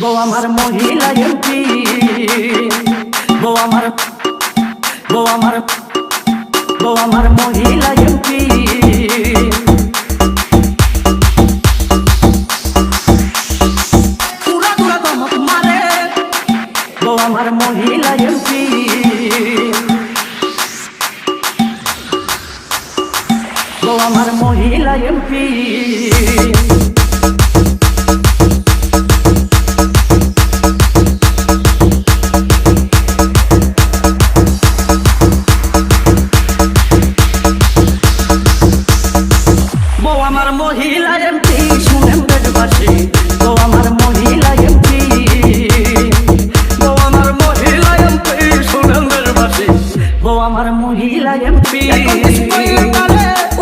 বউ আমার মহিলা এমপি, বউ আমার মহিলা এমপি। পুরা পুরা দমক মারে, বউ আমার মহিলা এমপি, বউ আমার মহিলা এমপি। আমার মহিলা এমপি শুনেন দেশবাসী, ও আমার মহিলা এমপি, ও আমার মহিলা এমপি শুনেন দেশবাসী, ও আমার মহিলা এমপি।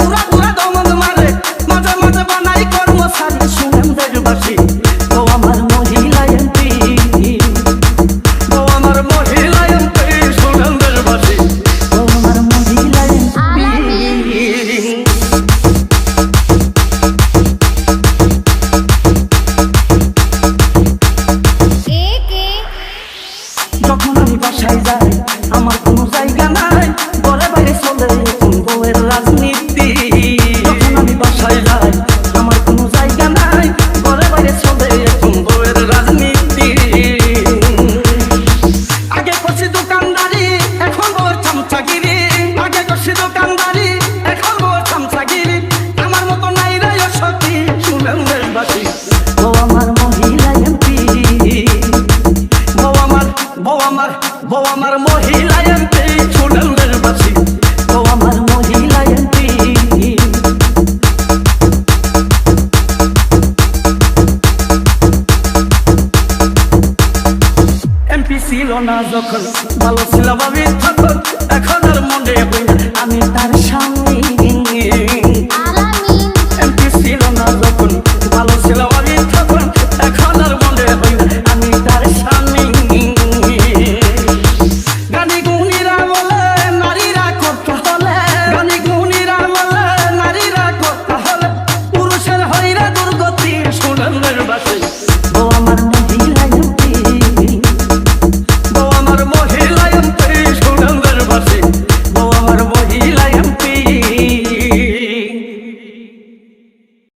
উড়া উড়া দমন মারে, মাঝে মাঝে বানাই কর্মচারী শুনেন দেশবাসী, ও আমার মহিলা এমপি, ও আমার মহিলা এমপি শুনেন দেশবাসী, ও আমার মহিলা এমপি। যখন আমি বাসায় যাই আমার কোনো জায়গা নাই, ঘরে বাইরে চলে কোন বউয়ের রাজনীতি। যখন আমি বাসায় যাই আমার কোনো জায়গা নাই, ঘরে বাইরে চলে কোন বউয়ের রাজনীতি। আগে করছি দোকানদারি এখন বউয়ের চামচাগিরি, আগে করছি দোকানদারি এখন বউয়ের চামচাগিরি। আমার মতো নাই রে সতী শুনেন দেশবাসী, ও আমার মহিলা এমপি, বউ আমার মহিলা এমপি শুনেন দেশবাসী, ও আমার মহিলা এমপি। এমপি ছিল না যখন ভালো ছিল ভাবি তখন, এখন আর মনে